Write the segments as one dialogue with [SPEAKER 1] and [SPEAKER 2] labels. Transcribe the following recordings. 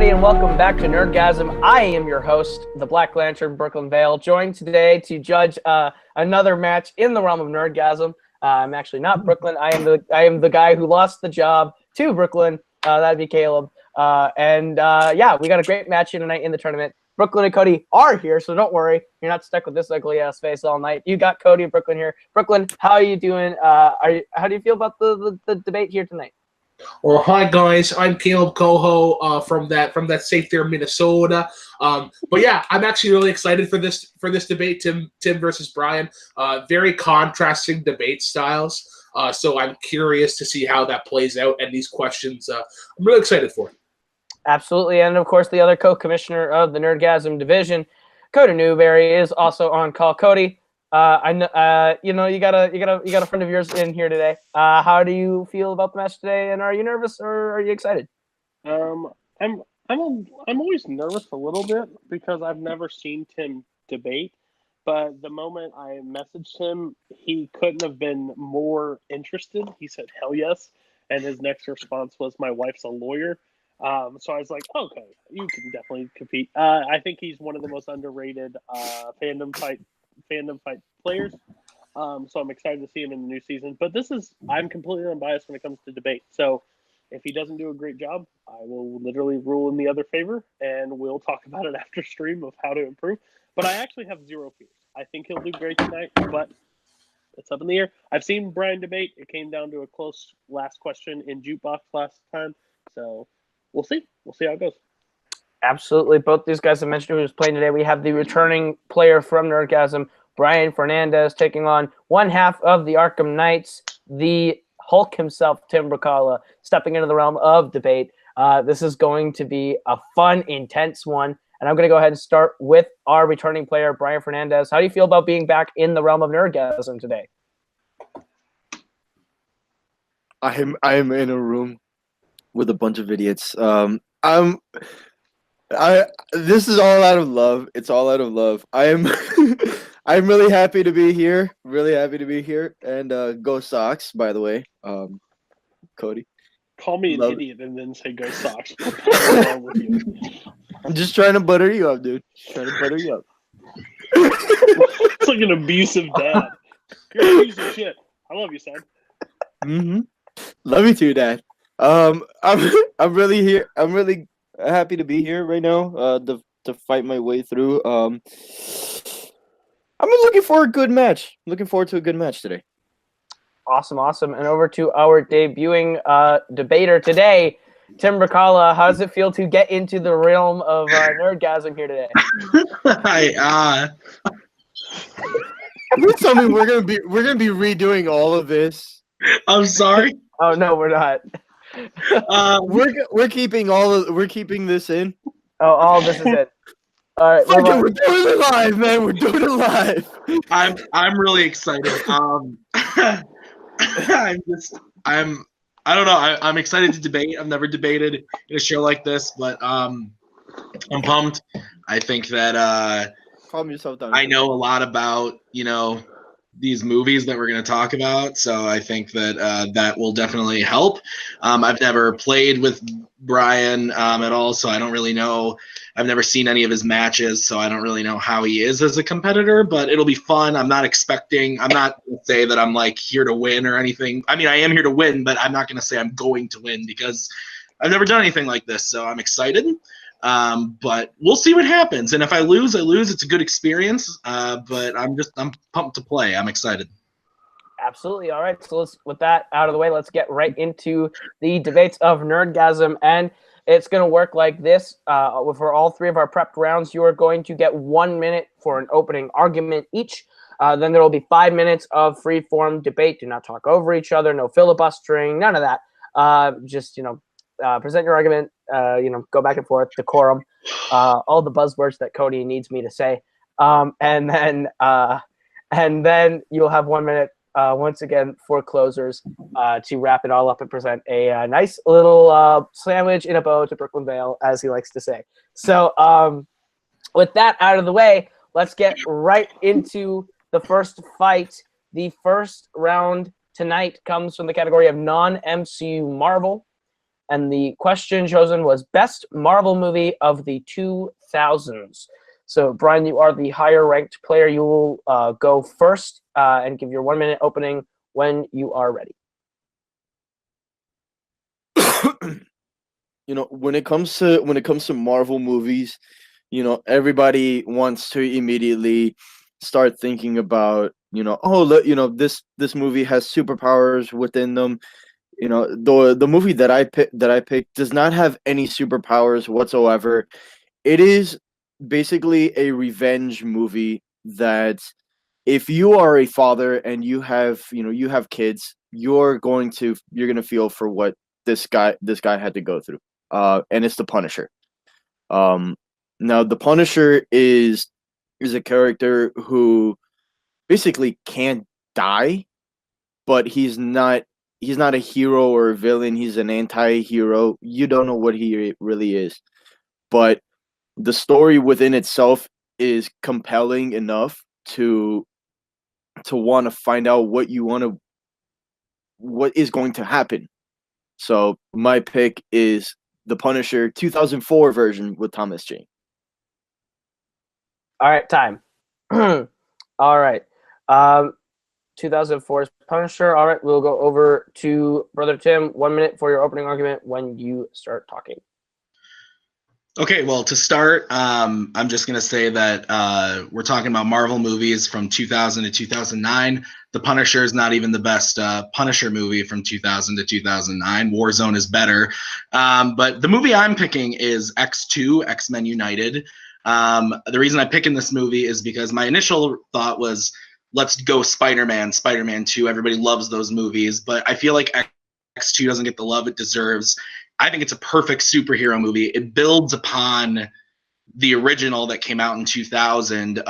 [SPEAKER 1] everybody, and welcome back to Nerdgasm. I am your host, the Black Lantern, Brooklyn Vale, joined today to judge another match in the realm of Nerdgasm. I'm actually not Brooklyn. I am the guy who lost the job to Brooklyn. That'd be Caleb. We got a great match here tonight in the tournament. Brooklyn and Cody are here, so don't worry. You're not stuck with this ugly ass face all night. You got Cody and Brooklyn here. Brooklyn, how are you doing? How do you feel about the debate here tonight?
[SPEAKER 2] Well, hi guys, I'm Caleb Coho from that safe there, Minnesota. But yeah, I'm actually really excited for this debate, Tim versus Brian. Very contrasting debate styles. So I'm curious to see how that plays out and these questions. I'm really excited for it.
[SPEAKER 1] Absolutely, and of course, the other co-commissioner of the Nerdgasm division, Cody Newberry, is also on call. Cody, I know you got a friend of yours in here today. How do you feel about the match today, and are you nervous or are you excited?
[SPEAKER 3] I'm always nervous a little bit because I've never seen Tim debate. But the moment I messaged him, he couldn't have been more interested. He said hell yes, and his next response was, "My wife's a lawyer." So I was like, okay, you can definitely compete. I think he's one of the most underrated fandom fight players. So I'm excited to see him in the new season. But I'm completely unbiased when it comes to debate. So if he doesn't do a great job, I will literally rule in the other favor, and we'll talk about it after stream of how to improve. But I actually have zero fears. I think he'll do great tonight, but it's up in the air. I've seen Brian debate. It came down to a close last question in Jukebox last time. So we'll see. We'll see how it goes.
[SPEAKER 1] Absolutely. Both these guys I mentioned who's playing today. We have the returning player from Nerdgasm, Brian Fernandez, taking on one half of the Arkham Knights, the Hulk himself, Tim Brzakala, stepping into the realm of debate. This is going to be a fun, intense one. And I'm going to go ahead and start with our returning player, Brian Fernandez. How do you feel about being back in the realm of Nerdgasm today?
[SPEAKER 4] I am in a room with a bunch of idiots. This is all out of love. It's all out of love. I'm really happy to be here. Really happy to be here. And go Sox, by the way. Cody.
[SPEAKER 3] Call me an idiot and then say go Sox. What's wrong with you?
[SPEAKER 4] I'm just trying to butter you up, dude. Just trying to butter you up.
[SPEAKER 3] It's like an abusive dad. You're a piece of shit. I love you, son.
[SPEAKER 4] Mm-hmm. Love you too, Dad. I'm really here. I'm really happy to be here right now. To fight my way through. I'm looking for a good match. Looking forward to a good match today.
[SPEAKER 1] Awesome. And over to our debuting debater today, Tim Brzakala. How does it feel to get into the realm of Nerdgasm here today?
[SPEAKER 2] Hi.
[SPEAKER 4] Please tell me we're gonna be redoing all of this.
[SPEAKER 2] I'm sorry.
[SPEAKER 1] Oh no, we're not.
[SPEAKER 4] We're keeping this in.
[SPEAKER 1] Oh, all this is it. All right,
[SPEAKER 4] we're doing it live, man. We're doing it live.
[SPEAKER 2] I'm really excited. I don't know. I'm excited to debate. I've never debated in a show like this, but I'm pumped. I think that
[SPEAKER 4] Calm yourself down.
[SPEAKER 2] I know a lot about these movies that we're going to talk about, so I think that that will definitely help. I've never played with Brian at all, so I don't really know. I've never seen any of his matches, so I don't really know how he is as a competitor, but it'll be fun. I'm not going to say that I'm like here to win or anything. I mean, I am here to win, but I'm not going to say I'm going to win because I've never done anything like this, so I'm excited. But we'll see what happens. And if I lose, I lose. It's a good experience. But I'm pumped to play. I'm excited.
[SPEAKER 1] Absolutely. All right. So with that out of the way, let's get right into the debates of Nerdgasm. And it's going to work like this. For all three of our prepped rounds, you are going to get 1 minute for an opening argument each. Then there will be 5 minutes of free-form debate. Do not talk over each other. No filibustering. None of that. Just present your argument. Go back and forth. Decorum. All the buzzwords that Cody needs me to say. And then you'll have 1 minute. Once again, for closers to wrap it all up and present a nice little sandwich in a bow to Brooklyn Vale, as he likes to say. So with that out of the way, let's get right into the first fight. The first round tonight comes from the category of non-MCU Marvel. and the question chosen was Best Marvel Movie of the 2000s. So, Brian, you are the higher ranked player. You will go first and give your 1 minute opening when you are ready.
[SPEAKER 4] When it comes to Marvel movies, everybody wants to immediately start thinking about, oh, look, this movie has superpowers within them. The movie that I picked does not have any superpowers whatsoever. It is basically a revenge movie that if you are a father and you have kids, you're going to feel for what this guy had to go through. And it's the Punisher. Now the Punisher is a character who basically can't die, but he's not a hero or a villain. He's an anti-hero. You don't know what he really is, but the story within itself is compelling enough to want to find out what is going to happen. So my pick is the Punisher 2004 version with Thomas Jane.
[SPEAKER 1] All right, time. All right. 2004's Punisher. All right, we'll go over to Brother Tim. 1 minute for your opening argument when you start talking.
[SPEAKER 2] Okay, well, to start, I'm just going to say that we're talking about Marvel movies from 2000 to 2009. The Punisher is not even the best Punisher movie from 2000 to 2009. Warzone is better. But the movie I'm picking is X2, X-Men United. The reason I'm picking this movie is because my initial thought was, let's go Spider-Man 2. Everybody loves those movies, but I feel like X2 doesn't get the love it deserves. I think it's a perfect superhero movie. It builds upon the original that came out in 2000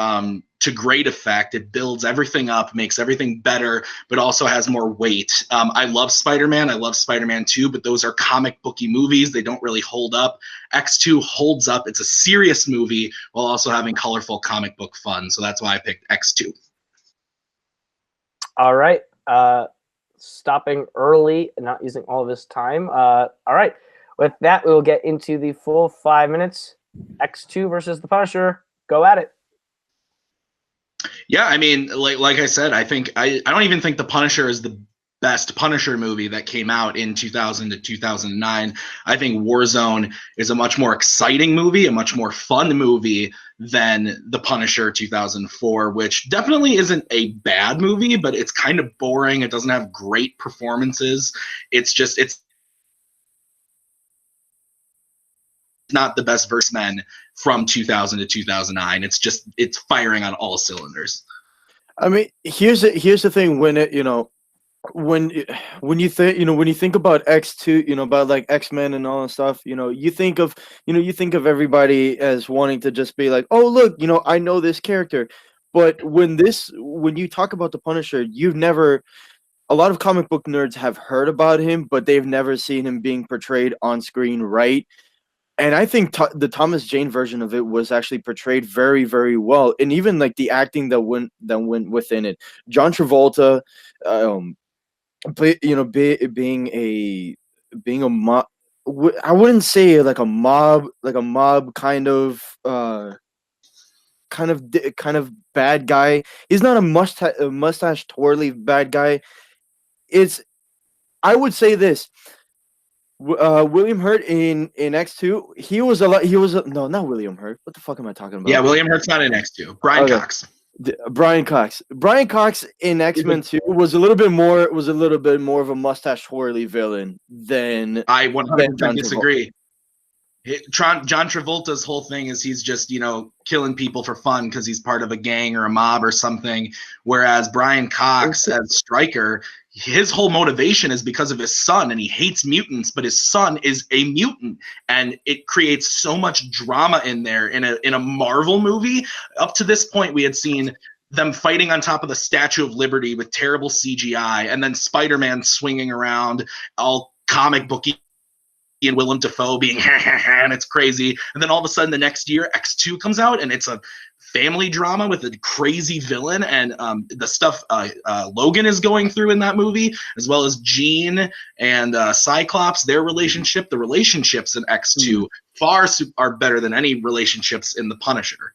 [SPEAKER 2] to great effect. It builds everything up, makes everything better, but also has more weight. I love Spider-Man. I love Spider-Man 2, but those are comic booky movies. They don't really hold up. X2 holds up. It's a serious movie while also having colorful comic book fun. So that's why I picked X2.
[SPEAKER 1] All right. Stopping early and not using all of his time. All right. With that, we will get into the full 5 minutes. X2 versus the Punisher. Go at it.
[SPEAKER 2] Yeah, I mean, like I said, I don't even think the Punisher is the best Punisher movie that came out in 2000 to 2009. I think Warzone is a much more exciting movie, a much more fun movie than the Punisher 2004, which definitely isn't a bad movie, but it's kind of boring. It doesn't have great performances. It's not the best verse men from 2000 to 2009. It's firing on all cylinders.
[SPEAKER 4] I mean, here's the thing. When you think about X2, about like X-Men and all that stuff, you think of everybody as wanting to just be like, oh look, I know this character. But when you talk about the Punisher, a lot of comic book nerds have heard about him, but they've never seen him being portrayed on screen right. And I think the Thomas Jane version of it was actually portrayed very, very well, and even like the acting that went within it. John Travolta, being a mob, I wouldn't say like a mob kind of bad guy. He's not a mustache twirly bad guy. I would say this. William Hurt in X2, no, not William Hurt. What the fuck am I talking about?
[SPEAKER 2] Yeah, William Hurt's not in X2. Brian Cox.
[SPEAKER 4] Brian Cox in X-Men 2 was a little bit more of a mustache twirly villain than
[SPEAKER 2] I 100% disagree. John Travolta's whole thing is he's just, killing people for fun because he's part of a gang or a mob or something. Whereas Brian Cox as Stryker, his whole motivation is because of his son, and he hates mutants, but his son is a mutant, and it creates so much drama in there in a Marvel movie. Up to this point, we had seen them fighting on top of the Statue of Liberty with terrible CGI, and then Spider-Man swinging around all comic booky and Willem Dafoe being and it's crazy. And then all of a sudden the next year X2 comes out and it's a family drama with a crazy villain, and the stuff Logan is going through in that movie, as well as Jean and Cyclops, their relationship. The relationships in X2 are better than any relationships in The Punisher.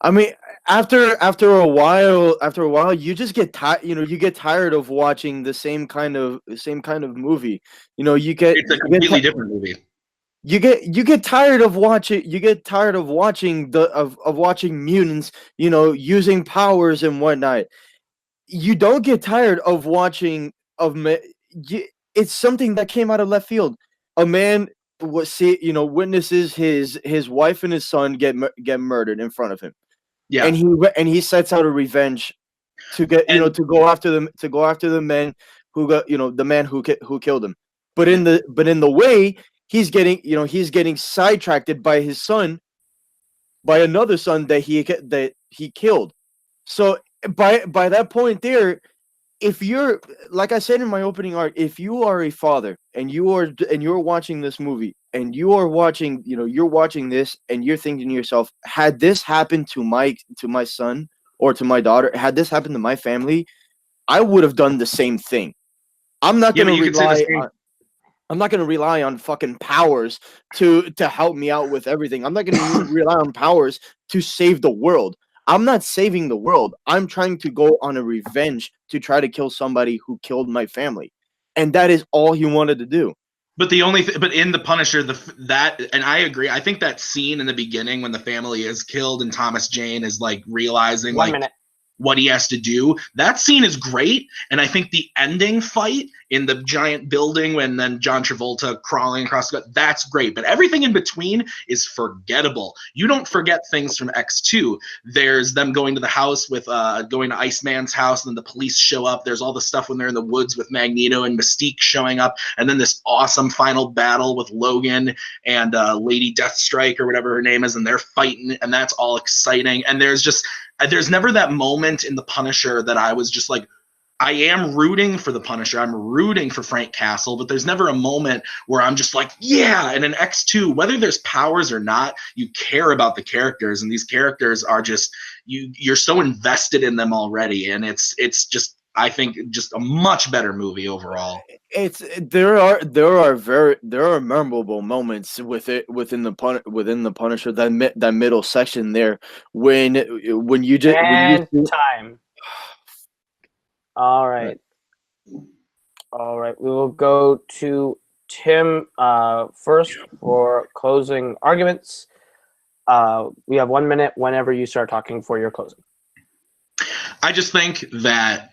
[SPEAKER 4] I mean, after a while, you just get tired. You get tired of watching the same kind of movie.
[SPEAKER 2] It's a completely different movie.
[SPEAKER 4] You get tired of watching. You get tired of watching watching mutants, using powers and whatnot. You don't get tired of watching it's something that came out of left field. A man witnesses his wife and his son get murdered in front of him. Yeah, and he sets out a revenge to get to go after the men who got the man who killed him. But in the way, he's getting sidetracked by his son, by another son that he killed. So by that point there, if you're, like I said in my opening arc, if you are a father and you're watching this movie and you're watching this and you're thinking to yourself, had this happened to my son or to my daughter, had this happened to my family, I would have done the same thing. I'm not going to rely on fucking powers to help me out with everything. I'm not going to rely on powers to save the world. I'm not saving the world. I'm trying to go on a revenge to try to kill somebody who killed my family. And that is all he wanted to do.
[SPEAKER 2] But but in The Punisher, and I agree. I think that scene in the beginning when the family is killed and Thomas Jane is like realizing what he has to do, that scene is great. And I think the ending fight in the giant building when then John Travolta crawling across that's great. But everything in between is forgettable. You don't forget things from X2. There's them going to the house with going to Iceman's house, and then the police show up. There's all the stuff when they're in the woods with Magneto and Mystique showing up, and then this awesome final battle with Logan and Lady Deathstrike or whatever her name is, and they're fighting, and that's all exciting. And there's never that moment in The Punisher that I was just like, I am rooting for The Punisher. I'm rooting for Frank Castle, but there's never a moment where I'm just like, yeah. And in X2, whether there's powers or not, you care about the characters, and these characters are just you're so invested in them already, and it's just, I think, just a much better movie overall.
[SPEAKER 4] There are memorable moments within the Punisher, that middle section there when you
[SPEAKER 1] time. All right. We will go to Tim first for closing arguments. We have 1 minute whenever you start talking for your closing.
[SPEAKER 2] I just think that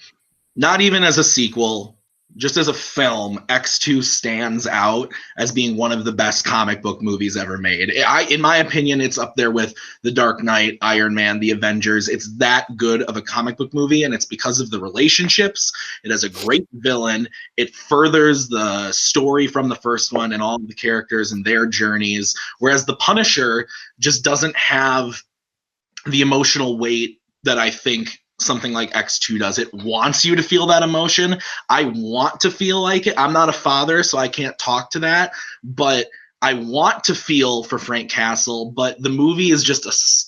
[SPEAKER 2] not even as a sequel, just as a film, X2 stands out as being one of the best comic book movies ever made. In my opinion, it's up there with The Dark Knight, Iron Man, The Avengers. It's that good of a comic book movie, and it's because of the relationships. It has a great villain. It furthers the story from the first one and all of the characters and their journeys, whereas The Punisher just doesn't have the emotional weight that I think something like X2 does. It wants you to feel that emotion. I want to feel like it. I'm not a father, so I can't talk to that, but I want to feel for Frank Castle, but the movie is just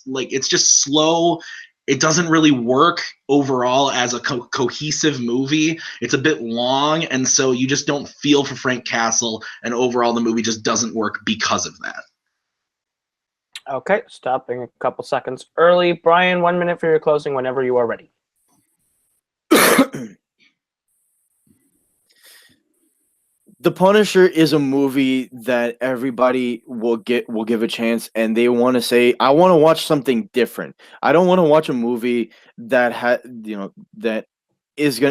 [SPEAKER 2] it's just slow. It doesn't really work overall as a cohesive movie. It's a bit long, and so you just don't feel for Frank Castle, and overall the movie just doesn't work because of that.
[SPEAKER 1] Okay, stopping a couple seconds early. Brian, 1 minute for your closing whenever you are ready.
[SPEAKER 4] The Punisher is a movie that everybody will give a chance, and they want to say, I want to watch something different. I don't want to watch a movie that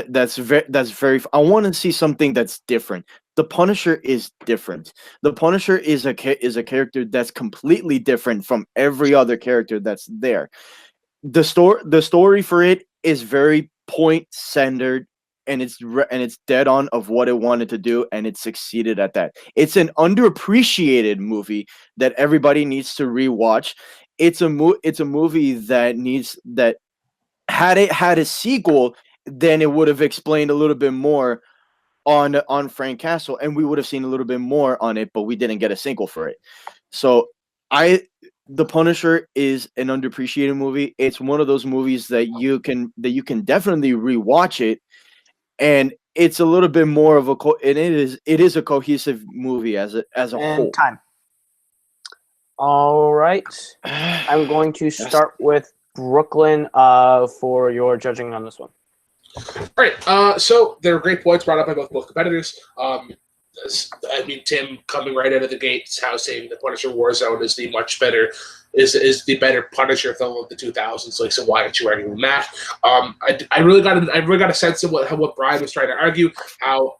[SPEAKER 4] that's very I want to see something that's different. The Punisher is different. The Punisher is a character that's completely different from every other character that's there. The story for it is very point-centered, and it's dead on of what it wanted to do, and it succeeded at that. It's an underappreciated movie that everybody needs to rewatch. It's a movie that had it had a sequel, then it would have explained a little bit more on Frank Castle, and we would have seen a little bit more on it, but we didn't get a sequel for it. So The Punisher is an underappreciated movie. It's one of those movies that you can definitely rewatch it, and it's a little bit more of it is a cohesive movie as a whole.
[SPEAKER 1] Time. All right, I'm going to start with Brooklyn for your judging on this one.
[SPEAKER 5] All right. So there are great points brought up by both competitors. I mean, Tim coming right out of the gates, how saying the Punisher Warzone is the much better is the better Punisher film of the 2000s. Like, so why aren't you arguing that? I really got a sense of what Brian was trying to argue. How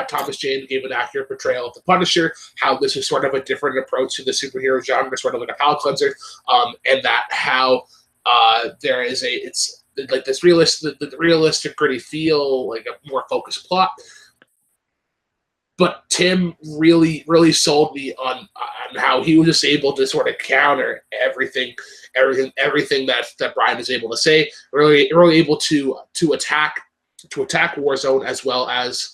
[SPEAKER 5] Thomas Jane gave an accurate portrayal of the Punisher. How this is sort of a different approach to the superhero genre, sort of like a palate cleanser. And that how there is it's like this realistic, gritty feel, like a more focused plot. But Tim really sold me on how he was just able to sort of counter everything that Brian is able to say. Really able to attack Warzone as well as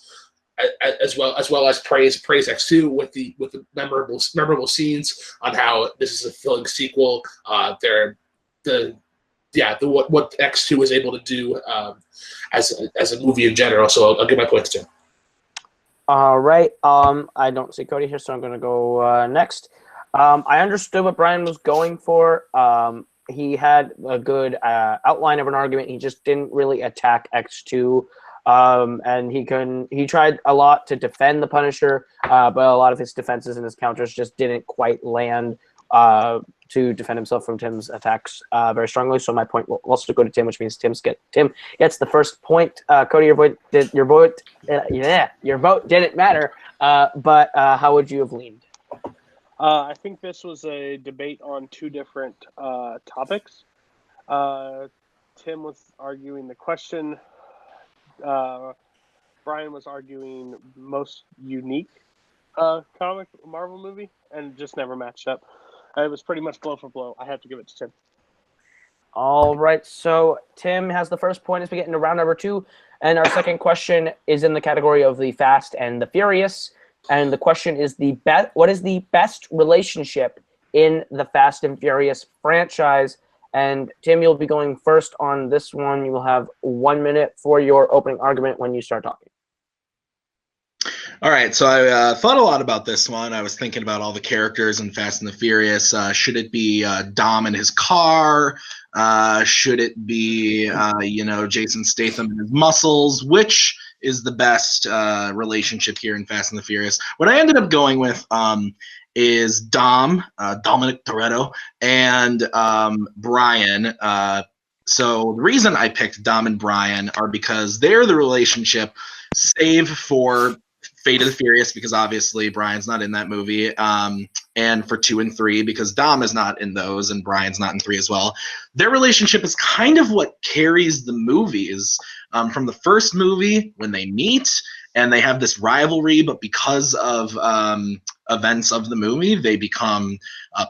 [SPEAKER 5] praise X2 with the memorable scenes on how this is a filling sequel. What X2 was able to do as a movie in general. So I'll give my points to him.
[SPEAKER 1] All right. I don't see Cody here, so I'm going to go next. I understood what Brian was going for. He had a good outline of an argument. He just didn't really attack X2. And he tried a lot to defend the Punisher, but a lot of his defenses and his counters just didn't quite land to defend himself from Tim's attacks very strongly. So my point will also go to Tim, which means Tim gets the first point. Cody, your vote didn't matter. But how would you have leaned?
[SPEAKER 3] I think this was a debate on two different topics. Tim was arguing the question. Brian was arguing most unique comic Marvel movie, and just never matched up. It was pretty much blow for blow. I have to give it to Tim.
[SPEAKER 1] All right, so Tim has the first point as we get into round number 2, and our second question is in the category of the Fast and the Furious, and the question is what is the best relationship in the Fast and Furious franchise? And Tim, you'll be going first on this one. You will have 1 minute for your opening argument when you start talking.
[SPEAKER 2] All right, so I thought a lot about this one. I was thinking about all the characters in Fast and the Furious. Should it be Dom and his car? Should it be, Jason Statham and his muscles? Which is the best relationship here in Fast and the Furious? What I ended up going with is Dom, Dominic Toretto, and Brian. So the reason I picked Dom and Brian are because they're the relationship, save for Fate of the Furious, because obviously Brian's not in that movie, and for 2 and 3 because Dom is not in those and Brian's not in 3 as well. Their relationship is kind of what carries the movies. From the first movie when they meet and they have this rivalry, but because of events of the movie, they become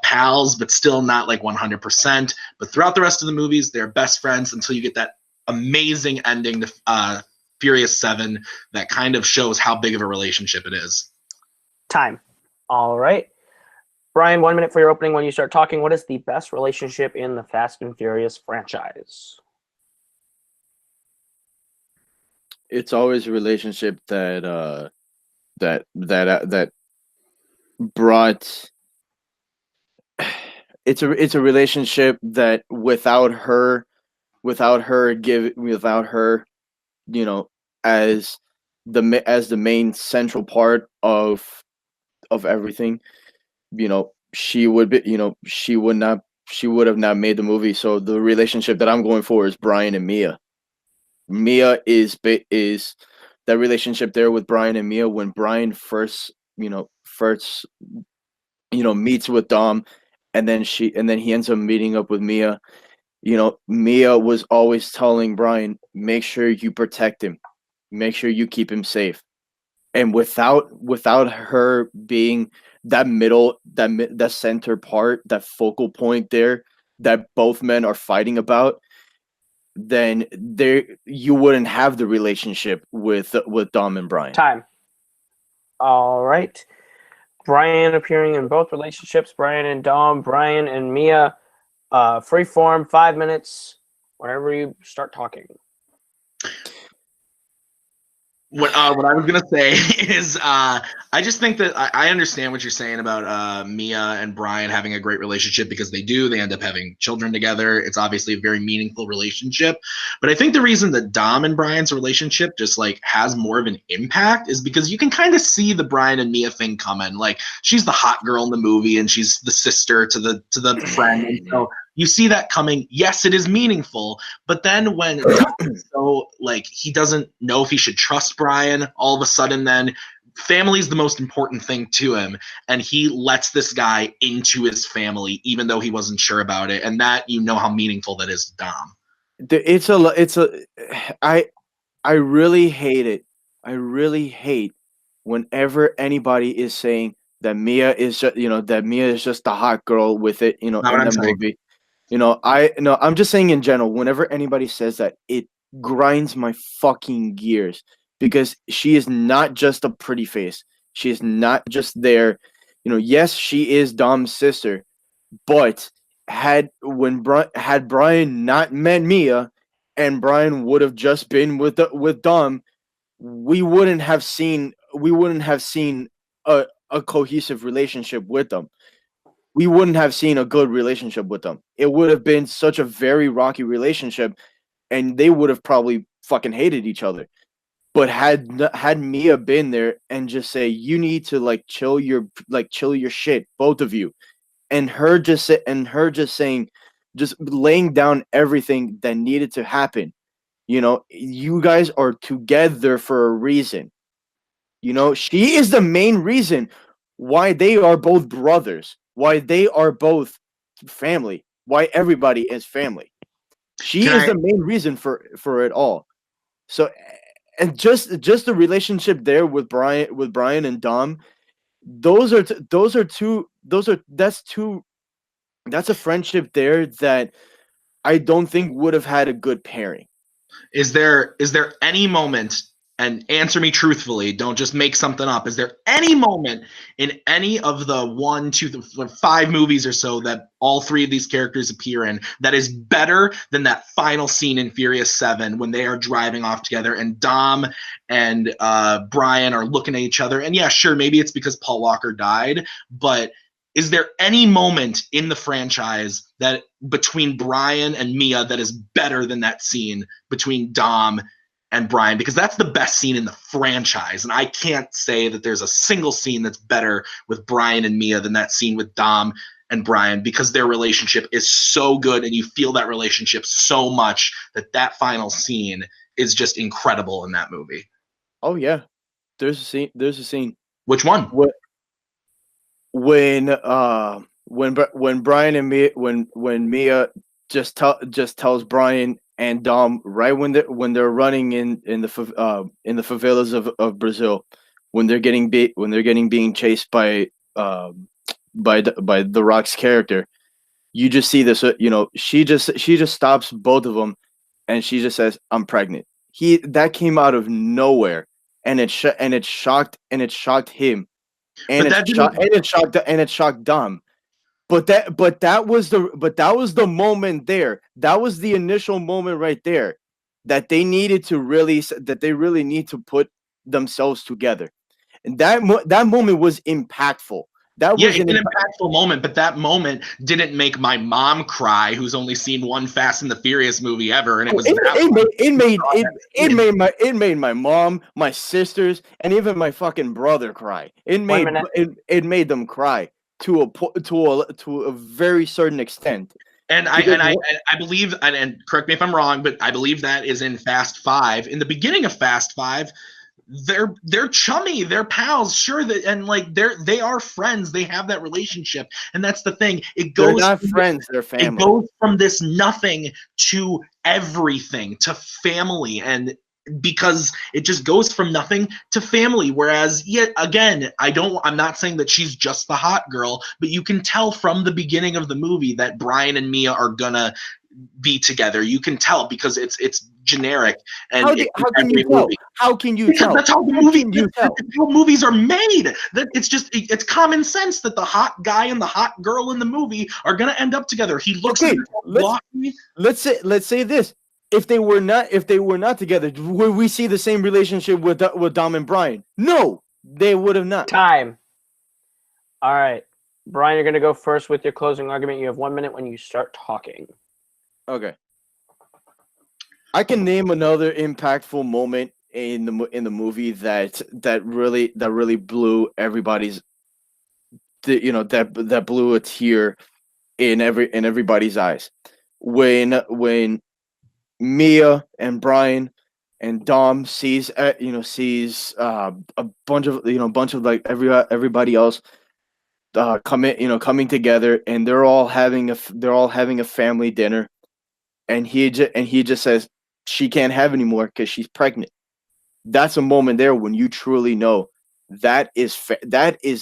[SPEAKER 2] pals, but still not like 100%. But throughout the rest of the movies, they're best friends until you get that amazing ending to Furious 7 that kind of shows how big of a relationship it is.
[SPEAKER 1] Time. All right. Brian, 1 minute for your opening when you start talking. What is the best relationship in the Fast and Furious franchise?
[SPEAKER 4] It's always a relationship that brought. It's a relationship that without her, as the main central part of everything, she would have not made the movie. So the relationship that I'm going for is Brian and Mia. Mia is that relationship there with Brian and Mia when Brian first meets with Dom, and then he ends up meeting up with Mia. Mia was always telling Brian, make sure you protect him, make sure you keep him safe. And without her being that middle, that center part, that focal point there that both men are fighting about, then you wouldn't have the relationship with Dom and Brian.
[SPEAKER 1] Time. All right. Brian appearing in both relationships. Brian and Dom. Brian and Mia. Free form. 5 minutes. Whenever you start talking.
[SPEAKER 2] What I was gonna say is I just think that I understand what you're saying about Mia and Brian having a great relationship, because they do. They end up having children together. It's obviously a very meaningful relationship. But I think the reason that Dom and Brian's relationship just like has more of an impact is because you can kind of see the Brian and Mia thing coming. Like, she's the hot girl in the movie and she's the sister to the friend. And so you see that coming. Yes, it is meaningful. But then when so like he doesn't know if he should trust Brian, all of a sudden then family is the most important thing to him, and he lets this guy into his family even though he wasn't sure about it, and that, you know, how meaningful that is to Dom.
[SPEAKER 4] I really hate it. I really hate whenever anybody is saying that Mia is just, the hot girl with it, in the movie. I'm just saying in general, whenever anybody says that, it grinds my fucking gears, because she is not just a pretty face. She is not just there. Yes, she is Dom's sister, but had Brian not met Mia and Brian would have just been with Dom, we wouldn't have seen a cohesive relationship with them. We wouldn't have seen a good relationship with them. It would have been such a very rocky relationship, and they would have probably fucking hated each other. But had Mia been there and just say, you need to chill your shit, both of you, and her just saying, just laying down everything that needed to happen. You guys are together for a reason. She is the main reason why they are both brothers, why they are both family, why everybody is family. She is the main reason for it all. So, and just the relationship there with Brian and Dom, that's a friendship there that I don't think would have had a good pairing.
[SPEAKER 2] Is there any moment, and answer me truthfully, don't just make something up, is there any moment in any of the 1, 2, 5 movies or so that all 3 of these characters appear in that is better than that final scene in Furious 7 when they are driving off together and Dom and Brian are looking at each other? And yeah, sure, maybe it's because Paul Walker died, but is there any moment in the franchise that between Brian and Mia that is better than that scene between Dom and Brian? Because that's the best scene in the franchise, and I can't say that there's a single scene that's better with Brian and Mia than that scene with Dom and Brian, because their relationship is so good and you feel that relationship so much that final scene is just incredible in that movie.
[SPEAKER 4] Oh yeah, there's a scene.
[SPEAKER 2] Which one?
[SPEAKER 4] When Brian and Mia, when Mia just tells Brian and Dom right when they're running in the favelas of Brazil, when they're getting being chased by The Rock's character, you just see this. She just stops both of them, and she just says, "I'm pregnant." That came out of nowhere, and it shocked him. And it shocked Dom. But that was the moment there. That was the initial moment right there that they needed to really need to put themselves together. And that moment was impactful.
[SPEAKER 2] It's an impactful moment, but that moment didn't make my mom cry, who's only seen one Fast and the Furious movie ever, and
[SPEAKER 4] it made my mom, my sisters, and even my fucking brother cry. It made them cry to a very certain extent.
[SPEAKER 2] And I believe, and correct me if I'm wrong, but I believe that is in Fast 5. In the beginning of Fast 5, they're chummy, they're pals, sure, they are friends, they have that relationship, and that's the thing.
[SPEAKER 4] They're not friends, they're family.
[SPEAKER 2] It goes from this nothing to everything, to family, and because it just goes from nothing to family. Whereas, yet again, I'm not saying that she's just the hot girl, but you can tell from the beginning of the movie that Brian and Mia are gonna be together. You can tell because it's generic. And
[SPEAKER 4] how can you tell? How can you tell?
[SPEAKER 2] That's how movies are made. That it's common sense that the hot guy and the hot girl in the movie are gonna end up together. He looks
[SPEAKER 4] okay. Let's say this. If they were not together, would we see the same relationship with Dom and Brian? No, they would have not.
[SPEAKER 1] Time. All right, Brian, you're gonna go first with your closing argument. You have 1 minute when you start talking.
[SPEAKER 4] Okay. I can name another impactful moment in the movie that really blew everybody's, that blew a tear in everybody's eyes when Mia and Brian and Dom sees a bunch of like everybody else coming together, and they're all having a family dinner, and he just says she can't have any more because she's pregnant. That's a moment there when you truly know that is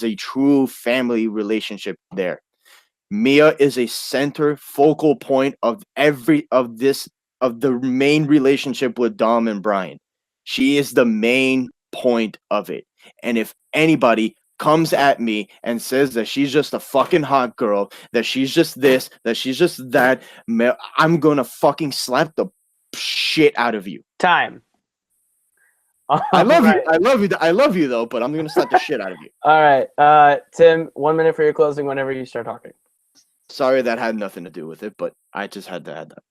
[SPEAKER 4] a true family relationship there. Mia is a center focal point of the main relationship with Dom and Brian. She is the main point of it. And if anybody comes at me and says that she's just a fucking hot girl, that she's just this, that she's just that, I'm gonna fucking slap the shit out of you.
[SPEAKER 1] Time.
[SPEAKER 4] I love you though, but I'm gonna slap the shit out of you.
[SPEAKER 1] All right, Tim, 1 minute for your closing whenever you start talking.
[SPEAKER 4] Sorry, that had nothing to do with it, but I just had to add that.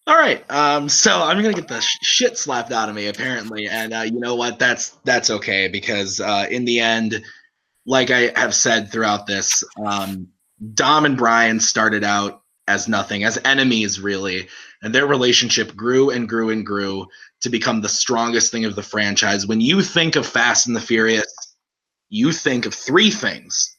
[SPEAKER 2] All right, so I'm gonna get the shit slapped out of me apparently, and you know what? That's okay, because in the end, like I have said throughout this, Dom and Brian started out as nothing, as enemies really, and their relationship grew and grew and grew to become the strongest thing of the franchise. When you think of Fast and the Furious, you think of three things.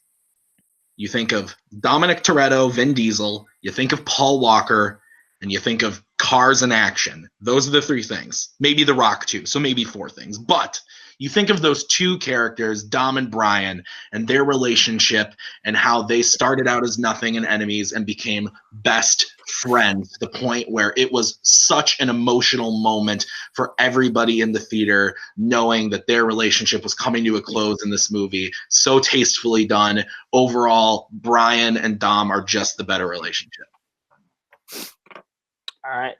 [SPEAKER 2] You think of Dominic Toretto, Vin Diesel, you think of Paul Walker, and you think of cars and action. Those are the three things. Maybe The Rock too, so maybe four things. But you think of those two characters, Dom and Brian, and their relationship and how they started out as nothing and enemies and became best friends, to the point where it was such an emotional moment for everybody in the theater, knowing that their relationship was coming to a close in this movie. So tastefully done. Overall, Brian and Dom are just the better relationship.
[SPEAKER 1] All right,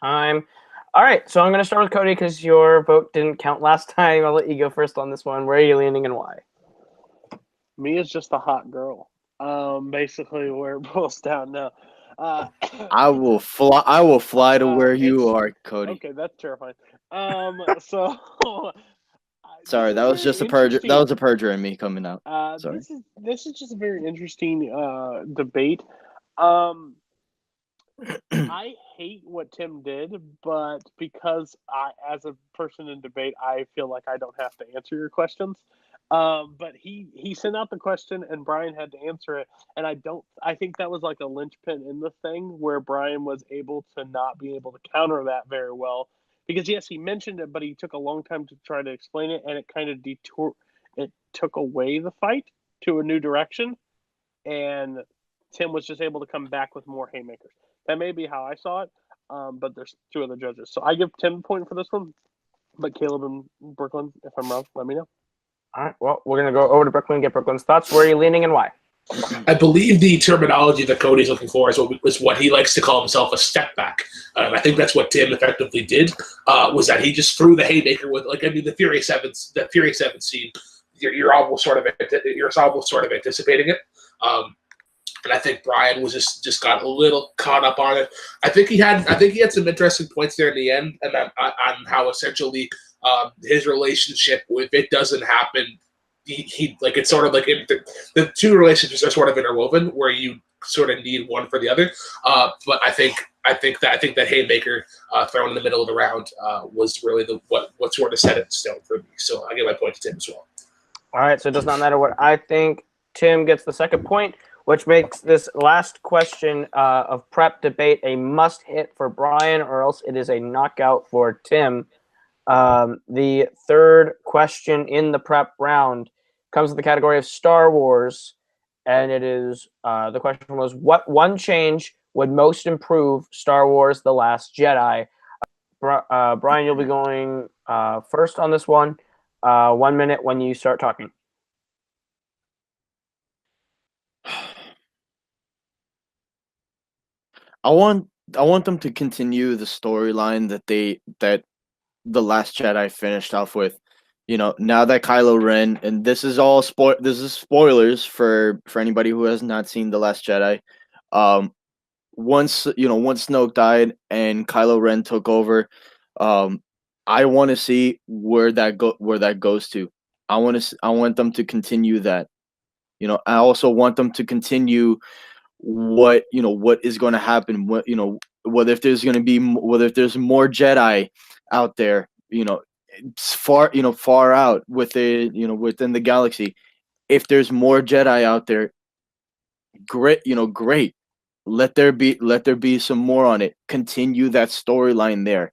[SPEAKER 1] time. All right, so I'm going to start with Cody because your vote didn't count last time. I'll let you go first on this one. Where are you leaning and why?
[SPEAKER 3] Mia's just a hot girl. Basically where it boils down now.
[SPEAKER 4] I will fly to where you are, Cody.
[SPEAKER 3] Okay, that's terrifying. So
[SPEAKER 4] sorry, that was just a perjure. That was a perjure in me coming out. Sorry.
[SPEAKER 3] This is just a very interesting debate. I hate what Tim did, but because as a person in debate, I feel like I don't have to answer your questions. But he sent out the question and Brian had to answer it, and I think that was like a linchpin in the thing where Brian was able to not be able to counter that very well, because yes, he mentioned it, but he took a long time to try to explain it, and it kind of took away the fight to a new direction, and Tim was just able to come back with more haymakers. That may be how I saw it, but there's two other judges. So I give Tim a point for this one, but Caleb and Brooklyn, if I'm wrong, let me know.
[SPEAKER 1] All right, well, we're going to go over to Brooklyn and get Brooklyn's thoughts. Where are you leaning and why?
[SPEAKER 5] I believe the terminology that Cody's looking for is what he likes to call himself a step back. I think that's what Tim effectively did, was that he just threw the haymaker with, the Fury 7 scene. You're almost sort of anticipating it. And I think Brian was just got a little caught up on it. I think he had some interesting points there in the end, and on how essentially his relationship, if it doesn't happen, he like it's sort of like the two relationships are sort of interwoven, where you sort of need one for the other. But I think that haymaker thrown in the middle of the round was really what sort of set it in stone for me. So I give my point to Tim as well.
[SPEAKER 1] All right, so it does not matter what I think. Tim gets the second point. which makes this last question of prep debate a must-hit for Brian, or else it is a knockout for Tim. The third question in the prep round comes in the category of Star Wars, and it is the question was, what one change would most improve Star Wars The Last Jedi? Brian, you'll be going first on this one. 1 minute when you start talking.
[SPEAKER 4] I want them to continue the storyline that The Last Jedi finished off with. Now that Kylo Ren, and this is all this is spoilers for anybody who has not seen The Last Jedi. Once Snoke died and Kylo Ren took over, I want to see where that goes to. I want them to continue that. I also want them to continue what is going to happen. Whether if there's more Jedi out there, far out within the galaxy. If there's more Jedi out there, great. Let there be some more on it. Continue that storyline there.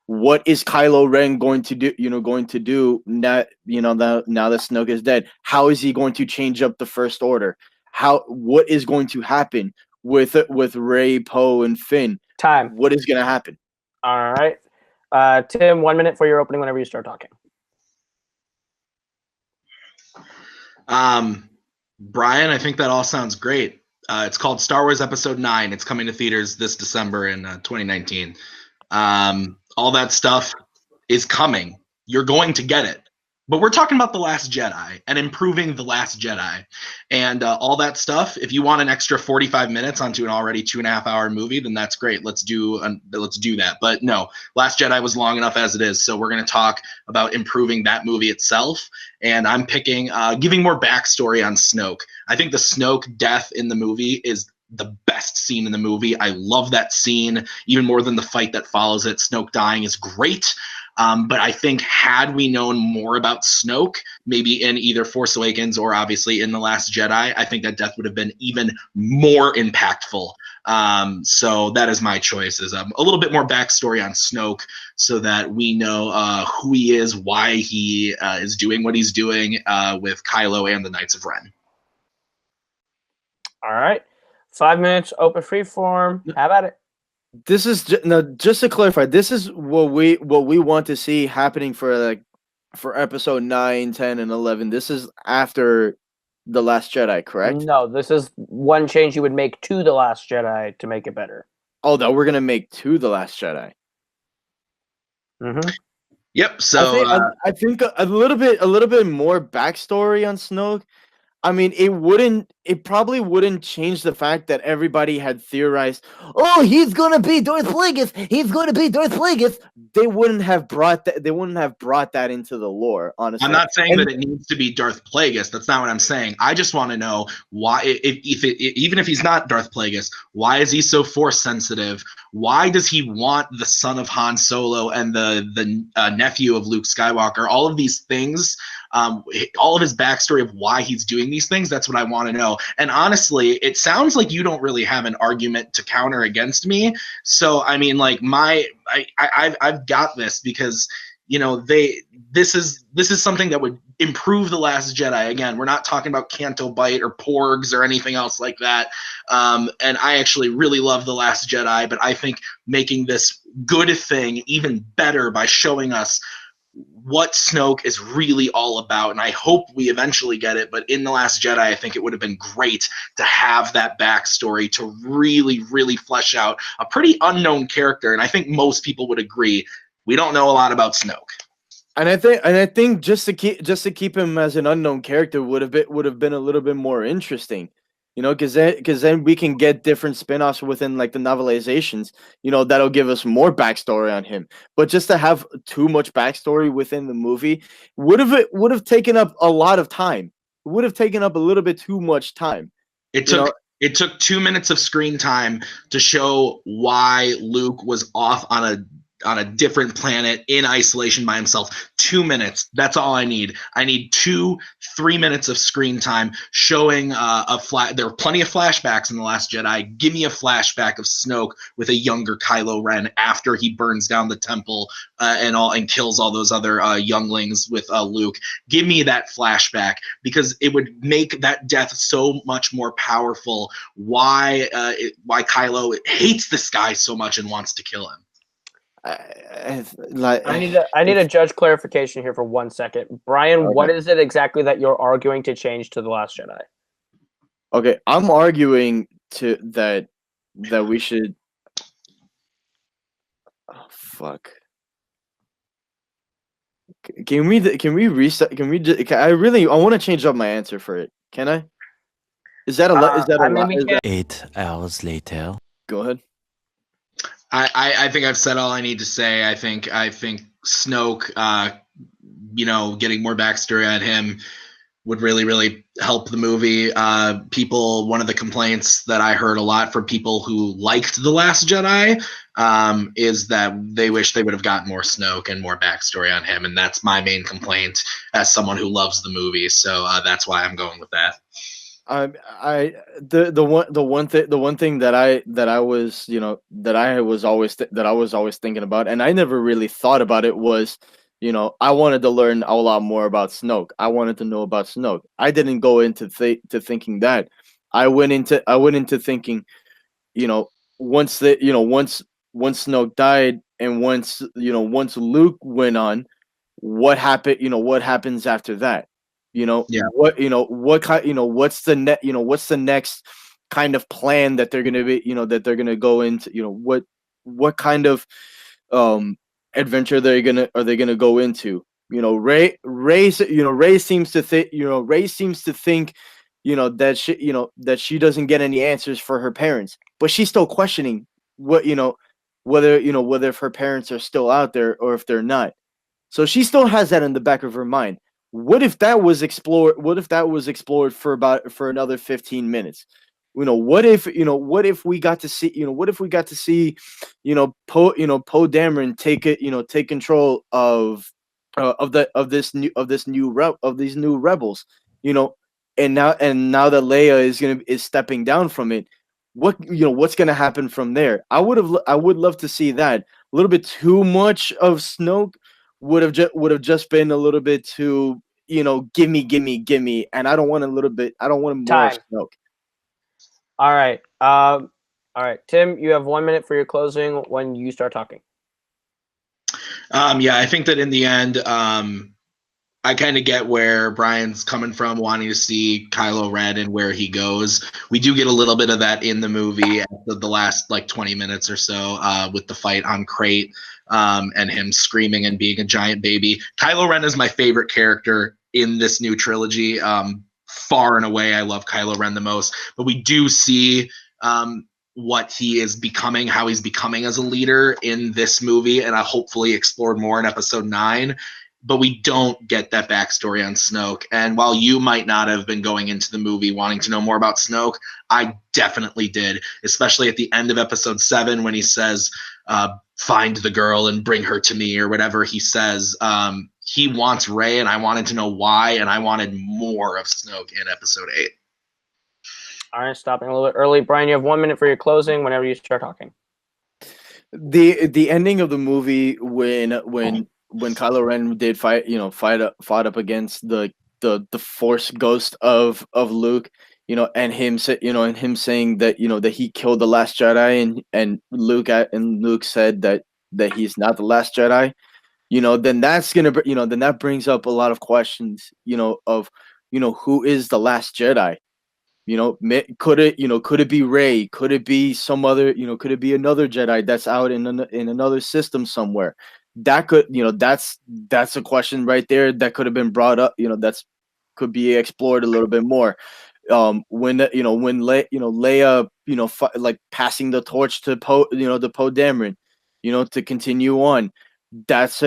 [SPEAKER 4] What is Kylo Ren going to do? Now that Snoke is dead, how is he going to change up the First Order? What is going to happen with Rey, Poe, and Finn?
[SPEAKER 1] Time.
[SPEAKER 4] What is going to happen?
[SPEAKER 1] All right, Tim. 1 minute for your opening. Whenever you start talking.
[SPEAKER 2] Brian, I think that all sounds great. It's called Star Wars Episode 9. It's coming to theaters this December in 2019. All that stuff is coming. You're going to get it. But we're talking about The Last Jedi and improving The Last Jedi and all that stuff. If you want an extra 45 minutes onto an already 2.5-hour movie, then that's great. Let's do that. But no, Last Jedi was long enough as it is. So we're going to talk about improving that movie itself. And I'm picking giving more backstory on Snoke. I think the Snoke death in the movie is the best scene in the movie. I love that scene even more than the fight that follows it. Snoke dying is great. But I think had we known more about Snoke, maybe in either Force Awakens or obviously in The Last Jedi, I think that death would have been even more impactful. So that is my choice, is a little bit more backstory on Snoke so that we know who he is, why he is doing what he's doing with Kylo and the Knights of Ren.
[SPEAKER 1] All right. 5 minutes, open freeform. How about it?
[SPEAKER 4] This is just to clarify. This is what we want to see happening for episode 9, 10, and 11. This is after The Last Jedi, correct?
[SPEAKER 1] No, this is one change you would make to The Last Jedi to make it better.
[SPEAKER 4] Oh, that we're gonna make to The Last Jedi.
[SPEAKER 1] Mm-hmm.
[SPEAKER 2] Yep. So
[SPEAKER 4] I think a little bit more backstory on Snoke. I mean, it probably wouldn't change the fact that everybody had theorized, oh, he's gonna be Darth Plagueis. He's gonna be Darth Plagueis. They wouldn't have brought that into the lore, honestly.
[SPEAKER 2] I'm not saying that it needs to be Darth Plagueis. That's not what I'm saying. I just want to know why, even if he's not Darth Plagueis, why is he so Force sensitive? Why does he want the son of Han Solo and the nephew of Luke Skywalker? All of these things, all of his backstory of why he's doing these things, that's what I want to know. And honestly, it sounds like you don't really have an argument to counter against me. So I mean, like I've got this because this is something that would improve The Last Jedi. Again, we're not talking about Canto Bite or Porgs or anything else like that. And I actually really love The Last Jedi, but I think making this good thing even better by showing us what Snoke is really all about, and I hope we eventually get it, but in The Last Jedi, I think it would have been great to have that backstory to really, really flesh out a pretty unknown character, and I think most people would agree we don't know a lot about Snoke.
[SPEAKER 4] And I think just to keep him as an unknown character would have been a little bit more interesting. Because then we can get different spin-offs within like the novelizations, that'll give us more backstory on him. But just to have too much backstory within the movie would have taken up a lot of time. It would have taken up a little bit too much time.
[SPEAKER 2] It took 2 minutes of screen time to show why Luke was off on a on a different planet in isolation by himself. 2 minutes. That's all I need. I need 2-3 minutes of screen time showing there are plenty of flashbacks in The Last Jedi. Give me a flashback of Snoke with a younger Kylo Ren after he burns down the temple and kills all those other younglings with Luke. Give me that flashback, because it would make that death so much more powerful. Why Kylo hates this guy so much and wants to kill him.
[SPEAKER 1] I need a judge clarification here for 1 second. Brian,
[SPEAKER 4] Okay.
[SPEAKER 1] What is it exactly that you're arguing to change to The Last Jedi?
[SPEAKER 4] Okay, I'm arguing that we should. Oh fuck! Can we reset? Can we? I want to change up my answer for it. Can I? Is that a lot? Is that a lot?
[SPEAKER 6] 8 hours later.
[SPEAKER 4] Go ahead.
[SPEAKER 2] I think I've said all I need to say. I think Snoke, getting more backstory on him would really, really help the movie. One of the complaints that I heard a lot from people who liked The Last Jedi is that they wish they would have gotten more Snoke and more backstory on him, and that's my main complaint as someone who loves the movie. So that's why I'm going with that.
[SPEAKER 4] The one thing that I was always thinking about, and I never really thought about it, was, I wanted to learn a lot more about Snoke. I wanted to know about Snoke. I didn't go into thinking that. I went into thinking, once Snoke died, and once Luke went on, what happened? What happens after that? What's the next kind of plan that they're gonna go into? What kind of adventure are they gonna go into? Ray seems to think that she doesn't get any answers for her parents, but she's still questioning whether if her parents are still out there or if they're not. So she still has that in the back of her mind. What if that was explored? What if that was explored for another 15 minutes? What if we got to see Poe Dameron take control of these new rebels, and now that Leia is stepping down from it, what's gonna happen from there? I would love to see that. A little bit too much of Snoke would have just been a little bit too, gimme, and I don't want more of Snoke.
[SPEAKER 1] All right, Tim, you have 1 minute for your closing when you start talking.
[SPEAKER 2] I think that in the end, I kind of get where Brian's coming from, wanting to see Kylo Ren and where he goes. We do get a little bit of that in the movie at the last 20 minutes or so with the fight on Crate. And him screaming and being a giant baby. Kylo Ren is my favorite character in this new trilogy. Far and away, I love Kylo Ren the most. But we do see what he is becoming, how he's becoming as a leader in this movie, and I hopefully explored more in Episode 9. But we don't get that backstory on Snoke. And while you might not have been going into the movie wanting to know more about Snoke, I definitely did, especially at the end of Episode 7 when he says, find the girl and bring her to me, or whatever he says. He wants Rey, and I wanted to know why, and I wanted more of Snoke in Episode 8.
[SPEAKER 1] All right, stopping a little bit early. Brian, you have 1 minute for your closing whenever you start talking.
[SPEAKER 4] The ending of the movie when Kylo Ren did fought up against the Force ghost of Luke, and him saying that that he killed the Last Jedi, and Luke said that he's not the Last Jedi, then that's gonna then that brings up a lot of questions, of who is the Last Jedi. Could it be Rey? Could it be some other? Could it be another Jedi that's out in another system somewhere? That could, that's a question right there that could have been brought up. That's could be explored a little bit more. When Leia, passing the torch to Poe Dameron, to continue on. That's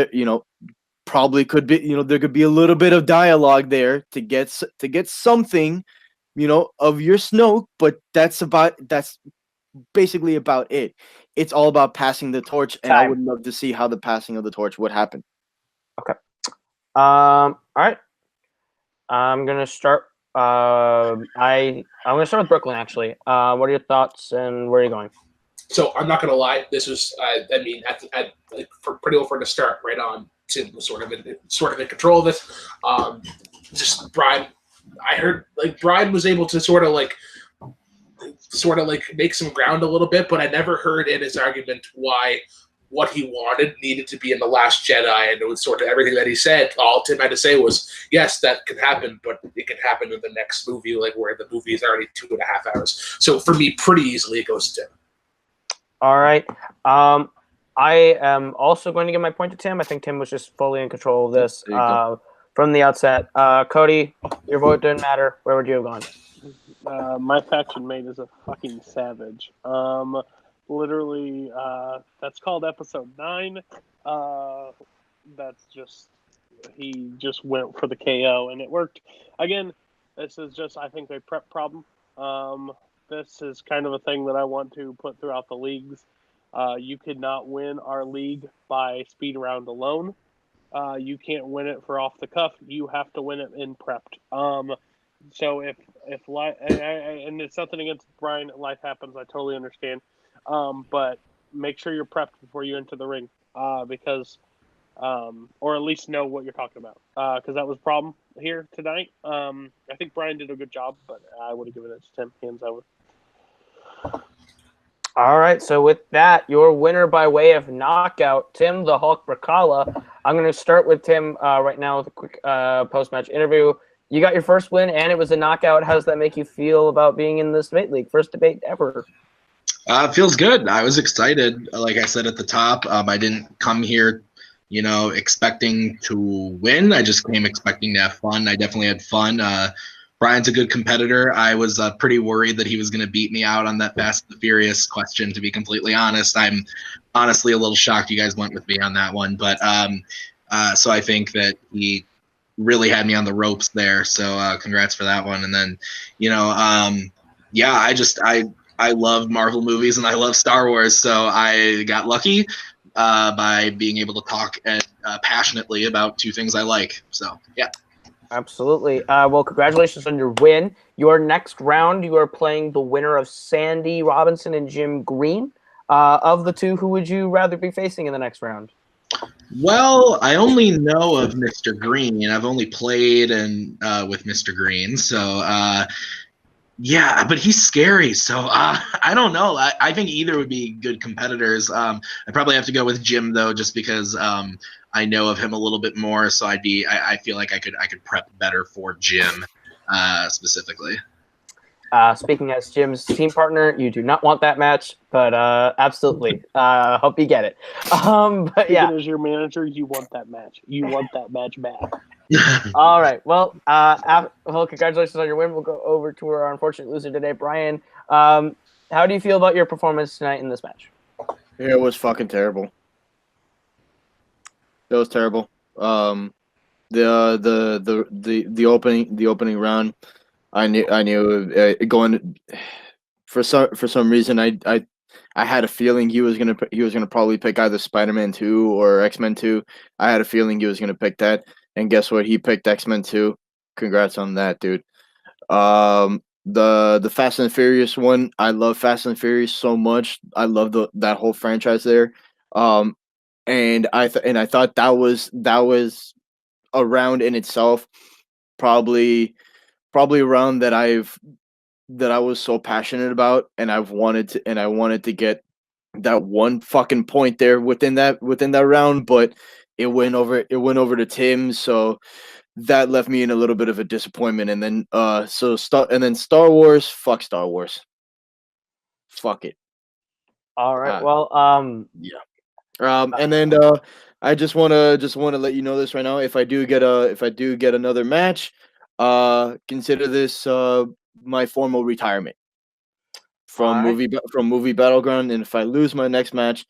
[SPEAKER 4] probably could be, there could be a little bit of dialogue there to get something, of your Snoke, but that's basically about it. it's all about passing the torch, and I
[SPEAKER 1] Time.
[SPEAKER 4] would love to see how the passing of the torch would happen.
[SPEAKER 1] All right. I'm gonna start. I'm gonna start with Brooklyn. Actually, what are your thoughts and where are you going?
[SPEAKER 5] So I'm not gonna lie, this was I mean like for pretty well for the start, right on. Tim was sort of in control of this. Just Brian, I heard like Brian was able to sort of like make some ground a little bit, but I never heard in his argument why what he wanted needed to be in The Last Jedi, and it was sort of everything that he said. All Tim had to say was, yes, that can happen, but it can happen in the next movie, like where the movie is already 2.5 hours. So for me, pretty easily it goes to Tim.
[SPEAKER 1] All right. I am also going to give my point to Tim. I think Tim was just fully in control of this from the outset. Cody, your vote didn't matter. Where would you have gone?
[SPEAKER 3] My faction mate is a fucking savage. Literally, that's called episode 9. That's just, he just went for the KO and it worked. Again, this is just, I think, a prep problem. This is kind of a thing that I want to put throughout the leagues. You could not win our league by speed round alone. You can't win it for off the cuff. You have to win it in prepped. So if life, and it's nothing against Brian, life happens. I totally understand. But make sure you're prepped before you enter the ring, because, or at least know what you're talking about. Because that was a problem here tonight. I think Brian did a good job, but I would have given it to Tim, hands over.
[SPEAKER 1] All right, so with that, your winner by way of knockout, Tim the Hulk Brzakala. I'm going to start with Tim right now with a quick post-match interview. You got your first win, and it was a knockout. How does that make you feel about being in this debate league? First debate ever.
[SPEAKER 2] Feels good. I was excited. Like I said at the top, I didn't come here, expecting to win. I just came expecting to have fun. I definitely had fun. Brian's a good competitor. I was pretty worried that he was going to beat me out on that Fast and the Furious question, to be completely honest. I'm honestly a little shocked you guys went with me on that one. But so I think that he really had me on the ropes there. So congrats for that one. And then, I love Marvel movies and I love Star Wars. So I got lucky by being able to talk passionately about two things I like. So, yeah.
[SPEAKER 1] Absolutely. Well, congratulations on your win. Your next round, you are playing the winner of Sandy Robinson and Jim Green. Of the two, who would you rather be facing in the next round?
[SPEAKER 2] Well, I only know of Mr. Green. I've only played with Mr. Green. So, yeah, but he's scary. So I don't know. I think either would be good competitors. I'd probably have to go with Jim, though, just because I know of him a little bit more, so I feel like I could prep better for Jim specifically.
[SPEAKER 1] Speaking as Jim's team partner, you do not want that match, but absolutely, hope you get it. But yeah,
[SPEAKER 3] as your manager, you want that match. You want that match back.
[SPEAKER 1] All right. Well, congratulations on your win. We'll go over to our unfortunate loser today, Brian. How do you feel about your performance tonight in this match?
[SPEAKER 4] Yeah, it was fucking terrible. It was terrible. The opening round, I knew going for some reason I had a feeling he was gonna probably pick either Spider-Man 2 or X-Men 2. I had a feeling he was gonna pick that, and guess what? He picked X-Men 2. Congrats on that, dude. The Fast and Furious one, I love Fast and Furious so much. I love that whole franchise there. And I thought that was a round in itself, probably a round that I was so passionate about, and I wanted to get that one fucking point there within that round, but it went over to Tim, so that left me in a little bit of a disappointment. And then Star Wars, fuck Star Wars, fuck it.
[SPEAKER 1] All right.
[SPEAKER 4] Yeah. And then I just wanna let you know this right now. If I do get another match, consider this my formal retirement from movie Battleground. And if I lose my next match,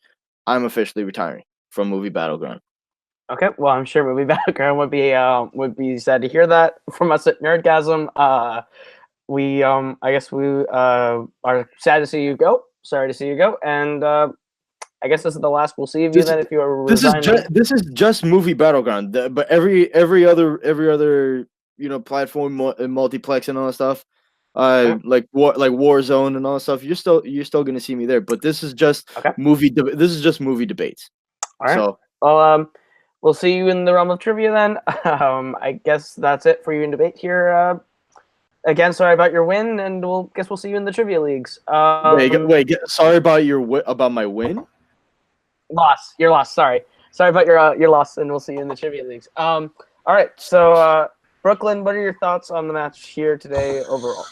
[SPEAKER 4] I'm officially retiring from movie Battleground.
[SPEAKER 1] Okay. Well, I'm sure movie Battleground would be sad to hear that from us at Nerdgasm. I guess we are sad to see you go. Sorry to see you go. And I guess this is the last we'll see of you then if you are
[SPEAKER 4] This
[SPEAKER 1] resigning.
[SPEAKER 4] this is just movie battleground, but every other platform, multiplex and all that stuff, like Warzone and all that stuff. You're still gonna see me there, but this is just
[SPEAKER 1] Okay.
[SPEAKER 4] This is just movie debates.
[SPEAKER 1] All right.
[SPEAKER 4] So
[SPEAKER 1] Well, we'll see you in the realm of trivia then. I guess that's it for you in debate here. Again, sorry about your win, and we'll see you in the trivia leagues.
[SPEAKER 4] sorry about my win.
[SPEAKER 1] Loss. Your loss. Sorry about your loss, and we'll see you in the trivia leagues. All right. So, Brooklyn, what are your thoughts on the match here today overall?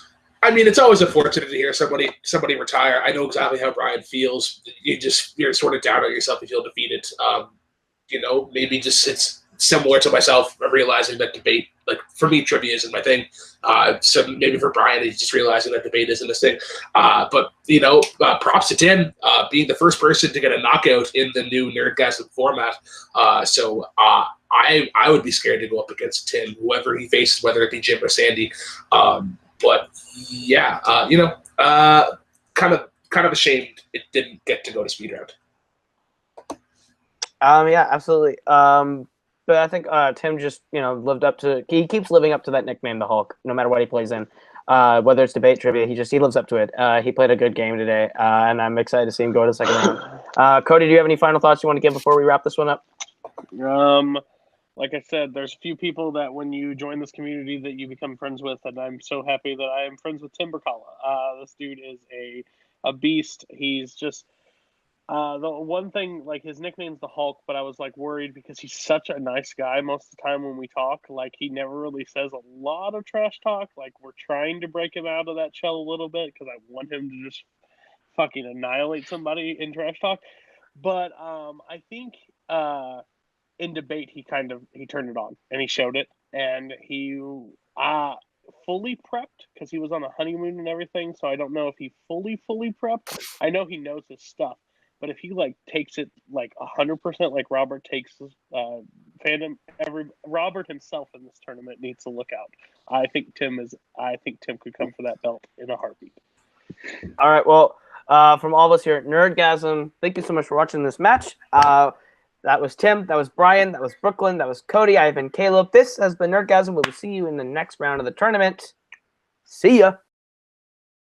[SPEAKER 5] I mean, it's always unfortunate to hear somebody retire. I know exactly how Brian feels. You're sort of down on yourself. You feel defeated. Maybe just it's similar to myself realizing that debate, like for me, trivia isn't my thing. So maybe for Brian, he's just realizing that debate isn't his thing. But props to Tim being the first person to get a knockout in the new Nerdgasm format. So I would be scared to go up against Tim, whoever he faces, whether it be Jim or Sandy. But yeah, kind of ashamed it didn't get to go to speed round.
[SPEAKER 1] Yeah, absolutely. But I think Tim just lived up to. He keeps living up to that nickname, the Hulk, no matter what he plays in. Whether it's debate, trivia, he lives up to it. He played a good game today, and I'm excited to see him go to the second round. Cody, do you have any final thoughts you want to give before we wrap this one up?
[SPEAKER 3] Like I said, there's a few people that when you join this community that you become friends with, and I'm so happy that I am friends with Tim Brzakala. This dude is a beast. He's just the one thing, like his nickname's the Hulk, but I was like worried because he's such a nice guy most of the time when we talk. Like he never really says a lot of trash talk. Like we're trying to break him out of that shell a little bit because I want him to just fucking annihilate somebody in trash talk. But I think in debate he turned it on and he showed it, and he fully prepped because he was on a honeymoon and everything. So I don't know if he fully prepped. I know he knows his stuff. But if he takes it 100%, like Robert takes Fandom, Robert himself in this tournament needs to look out. I think Tim could come for that belt in a heartbeat.
[SPEAKER 1] All right. Well, from all of us here at Nerdgasm, thank you so much for watching this match. That was Tim. That was Brian. That was Brooklyn. That was Cody. I've been Caleb. This has been Nerdgasm. We will see you in the next round of the tournament. See ya.